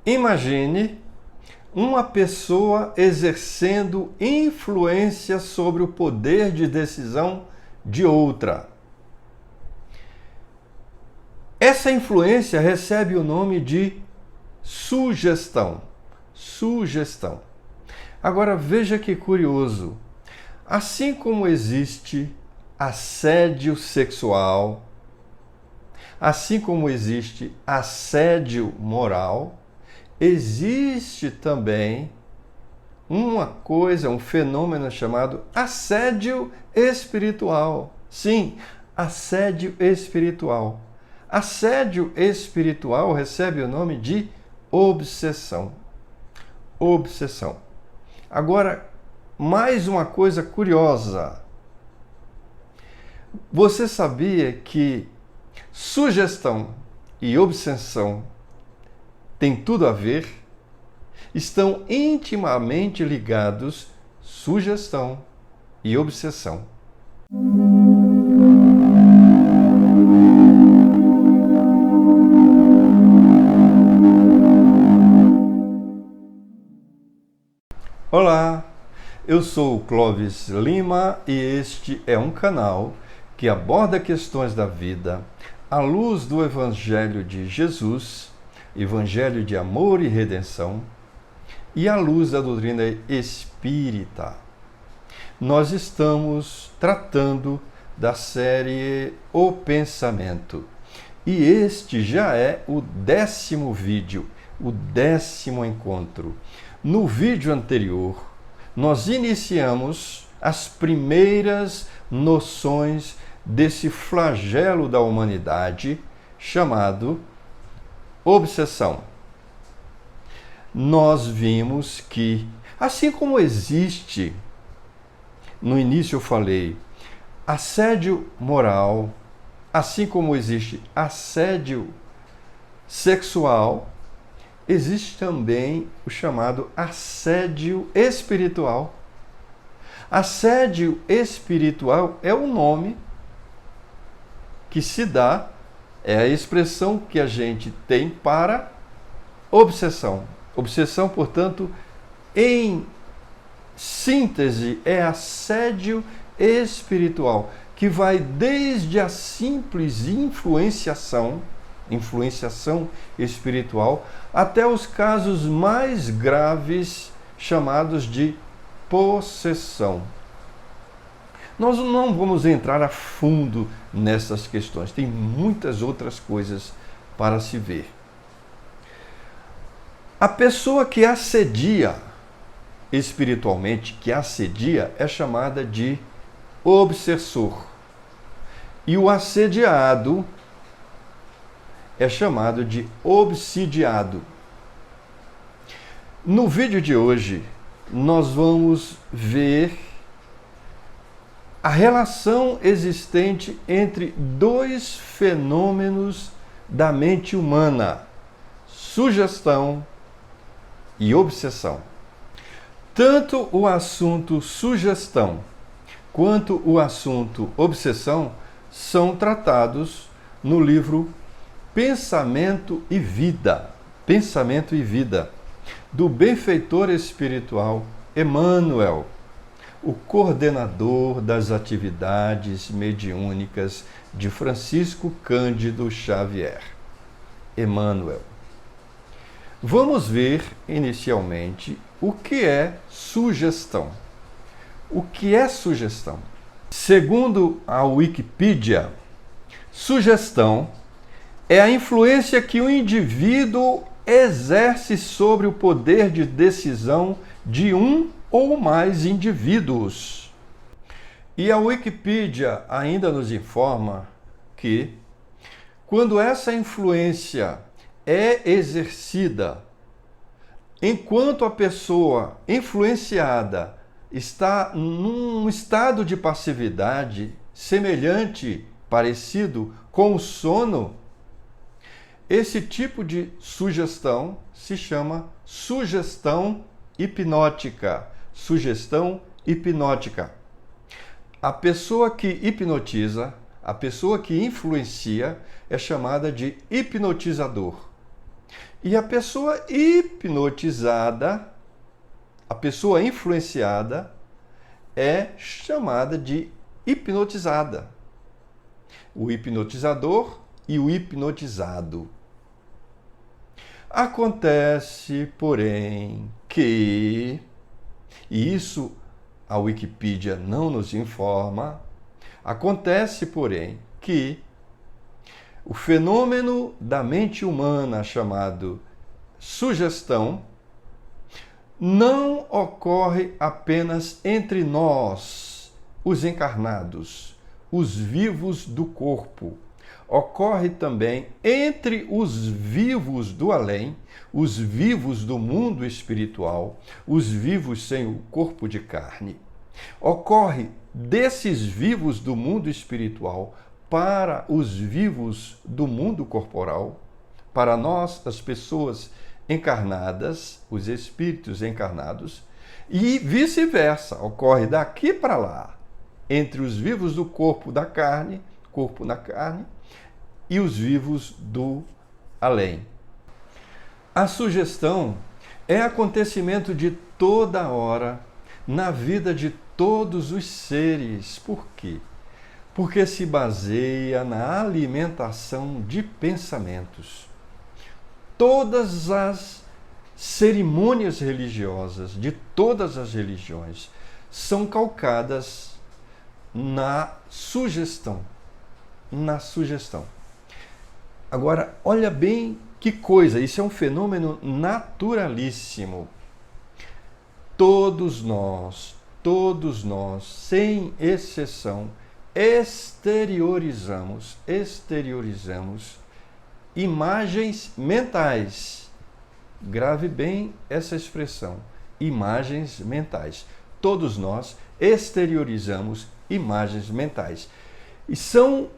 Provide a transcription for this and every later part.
Imagine uma pessoa exercendo influência sobre o poder de decisão de outra. Essa influência recebe o nome de sugestão. Sugestão. Agora veja que curioso. Assim como existe assédio sexual, assim como existe assédio moral, existe também uma coisa, um fenômeno chamado assédio espiritual. Sim, assédio espiritual. Assédio espiritual recebe o nome de obsessão. Obsessão. Agora, mais uma coisa curiosa. Você sabia que sugestão e obsessão têm tudo a ver? Estão intimamente ligados, sugestão e obsessão. Olá, eu sou o Clóvis Lima e este é um canal que aborda questões da vida à luz do Evangelho de Jesus, Evangelho de amor e redenção, e à luz da doutrina espírita. Nós estamos tratando da série O Pensamento. E este já é o 10º vídeo, o 10º encontro. No vídeo anterior, nós iniciamos as primeiras noções desse flagelo da humanidade chamado obsessão. Nós vimos que, assim como existe, no início eu falei, assédio moral, assim como existe assédio sexual, existe também o chamado assédio espiritual. Assédio espiritual é o nome que se dá, é a expressão que a gente tem para obsessão. Obsessão, portanto, em síntese, é assédio espiritual, que vai desde a simples influenciação espiritual, até os casos mais graves, chamados de possessão. Nós não vamos entrar a fundo nessas questões, tem muitas outras coisas para se ver. A pessoa que assedia espiritualmente, que assedia, é chamada de obsessor. E o assediado é chamado de obsidiado. No vídeo de hoje, nós vamos ver a relação existente entre dois fenômenos da mente humana: sugestão e obsessão. Tanto o assunto sugestão quanto o assunto obsessão são tratados no livro Pensamento e Vida, do benfeitor espiritual Emmanuel, o coordenador das atividades mediúnicas de Francisco Cândido Xavier. Emmanuel. Vamos ver, inicialmente, o que é sugestão. O que é sugestão? Segundo a Wikipedia, sugestão é a influência que o indivíduo exerce sobre o poder de decisão de um ou mais indivíduos. E a Wikipedia ainda nos informa que, quando essa influência é exercida enquanto a pessoa influenciada está num estado de passividade semelhante, parecido com o sono, esse tipo de sugestão se chama sugestão hipnótica. Sugestão hipnótica. A pessoa que hipnotiza, a pessoa que influencia, é chamada de hipnotizador. E a pessoa hipnotizada, a pessoa influenciada, é chamada de hipnotizada. O hipnotizador e o hipnotizado. Acontece, porém, que, e isso a Wikipedia não nos informa, acontece, porém, que o fenômeno da mente humana chamado sugestão não ocorre apenas entre nós, os encarnados, os vivos do corpo. Ocorre também entre os vivos do além, os vivos do mundo espiritual, os vivos sem o corpo de carne. Ocorre desses vivos do mundo espiritual para os vivos do mundo corporal, para nós, as pessoas encarnadas, os espíritos encarnados, e vice-versa, ocorre daqui para lá, entre os vivos do corpo da carne, corpo na carne, e os vivos do além. A sugestão é acontecimento de toda hora na vida de todos os seres. Por quê? Porque se baseia na alimentação de pensamentos. Todas as cerimônias religiosas de todas as religiões são calcadas na sugestão. Na sugestão. Agora, olha bem que coisa, isso é um fenômeno naturalíssimo. Todos nós, sem exceção, exteriorizamos imagens mentais. Grave bem essa expressão, imagens mentais. Todos nós exteriorizamos imagens mentais. E são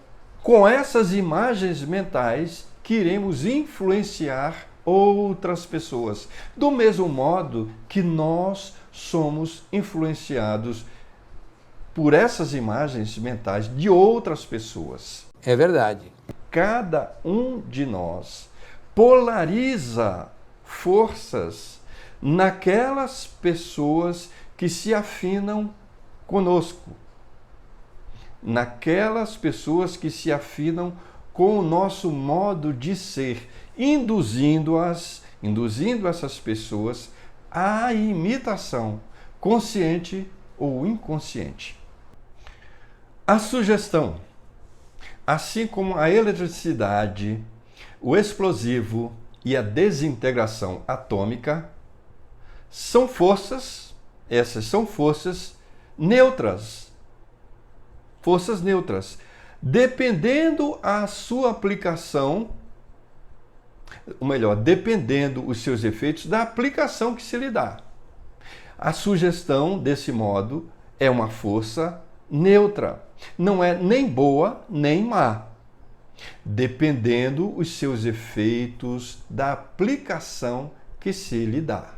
com essas imagens mentais que iremos influenciar outras pessoas, do mesmo modo que nós somos influenciados por essas imagens mentais de outras pessoas. É verdade. Cada um de nós polariza forças naquelas pessoas que se afinam conosco, naquelas pessoas que se afinam com o nosso modo de ser, induzindo essas pessoas à imitação, consciente ou inconsciente. A sugestão, assim como a eletricidade, o explosivo e a desintegração atômica, são forças, essas são forças neutras. Forças neutras. Dependendo a sua aplicação, ou melhor, dependendo os seus efeitos da aplicação que se lhe dá. A sugestão, desse modo, é uma força neutra. Não é nem boa nem má, dependendo os seus efeitos da aplicação que se lhe dá.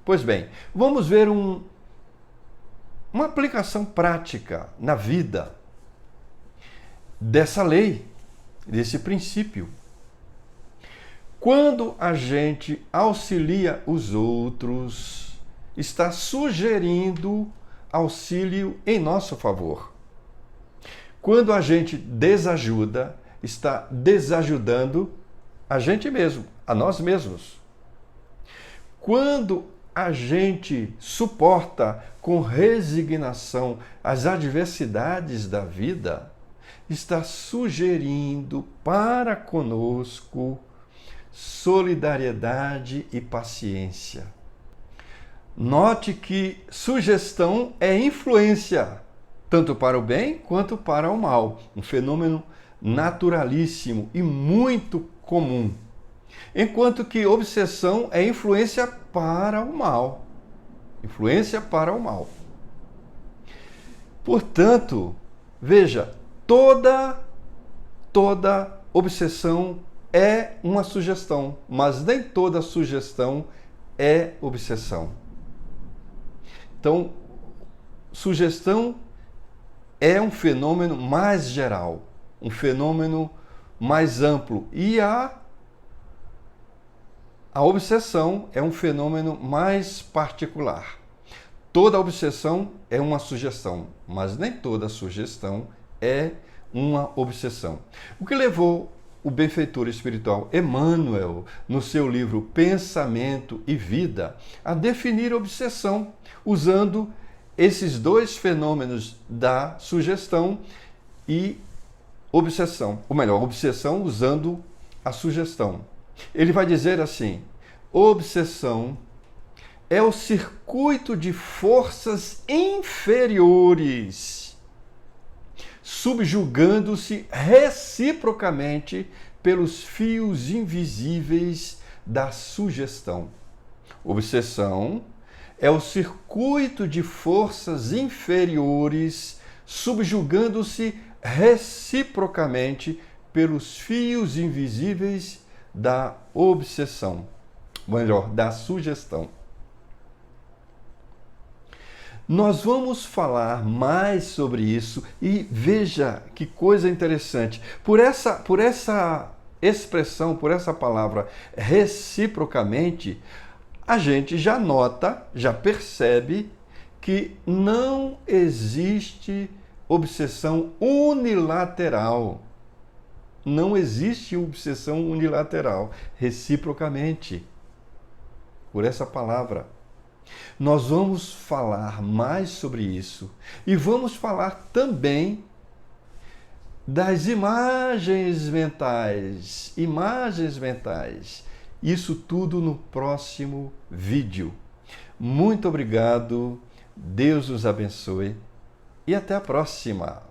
Pois bem, vamos ver uma aplicação prática na vida dessa lei, desse princípio. Quando a gente auxilia os outros, está sugerindo auxílio em nosso favor. Quando a gente desajuda, está desajudando a gente mesmo, a nós mesmos. Quando a gente suporta com resignação as adversidades da vida, está sugerindo para conosco solidariedade e paciência. Note que sugestão é influência, tanto para o bem quanto para o mal. Um fenômeno naturalíssimo e muito comum. Enquanto que obsessão é influência para o mal. Influência para o mal. Portanto, veja, toda obsessão é uma sugestão, mas nem toda sugestão é obsessão. Então, sugestão é um fenômeno mais geral, um fenômeno mais amplo. E a A obsessão é um fenômeno mais particular. Toda obsessão é uma sugestão, mas nem toda sugestão é uma obsessão. O que levou o benfeitor espiritual Emmanuel, no seu livro Pensamento e Vida, a definir obsessão, usando esses dois fenômenos da sugestão e obsessão. Ou melhor, obsessão usando a sugestão. Ele vai dizer assim: obsessão é o circuito de forças inferiores subjugando-se reciprocamente pelos fios invisíveis da sugestão. Obsessão é o circuito de forças inferiores subjugando-se reciprocamente pelos fios invisíveis da obsessão, melhor, da sugestão. Nós vamos falar mais sobre isso e veja que coisa interessante. Por essa expressão, por essa palavra reciprocamente, a gente já nota, já percebe que não existe obsessão unilateral. Não existe obsessão unilateral, reciprocamente. Por essa palavra. Nós vamos falar mais sobre isso e vamos falar também das imagens mentais. Isso tudo no próximo vídeo. Muito obrigado, Deus nos abençoe e até a próxima.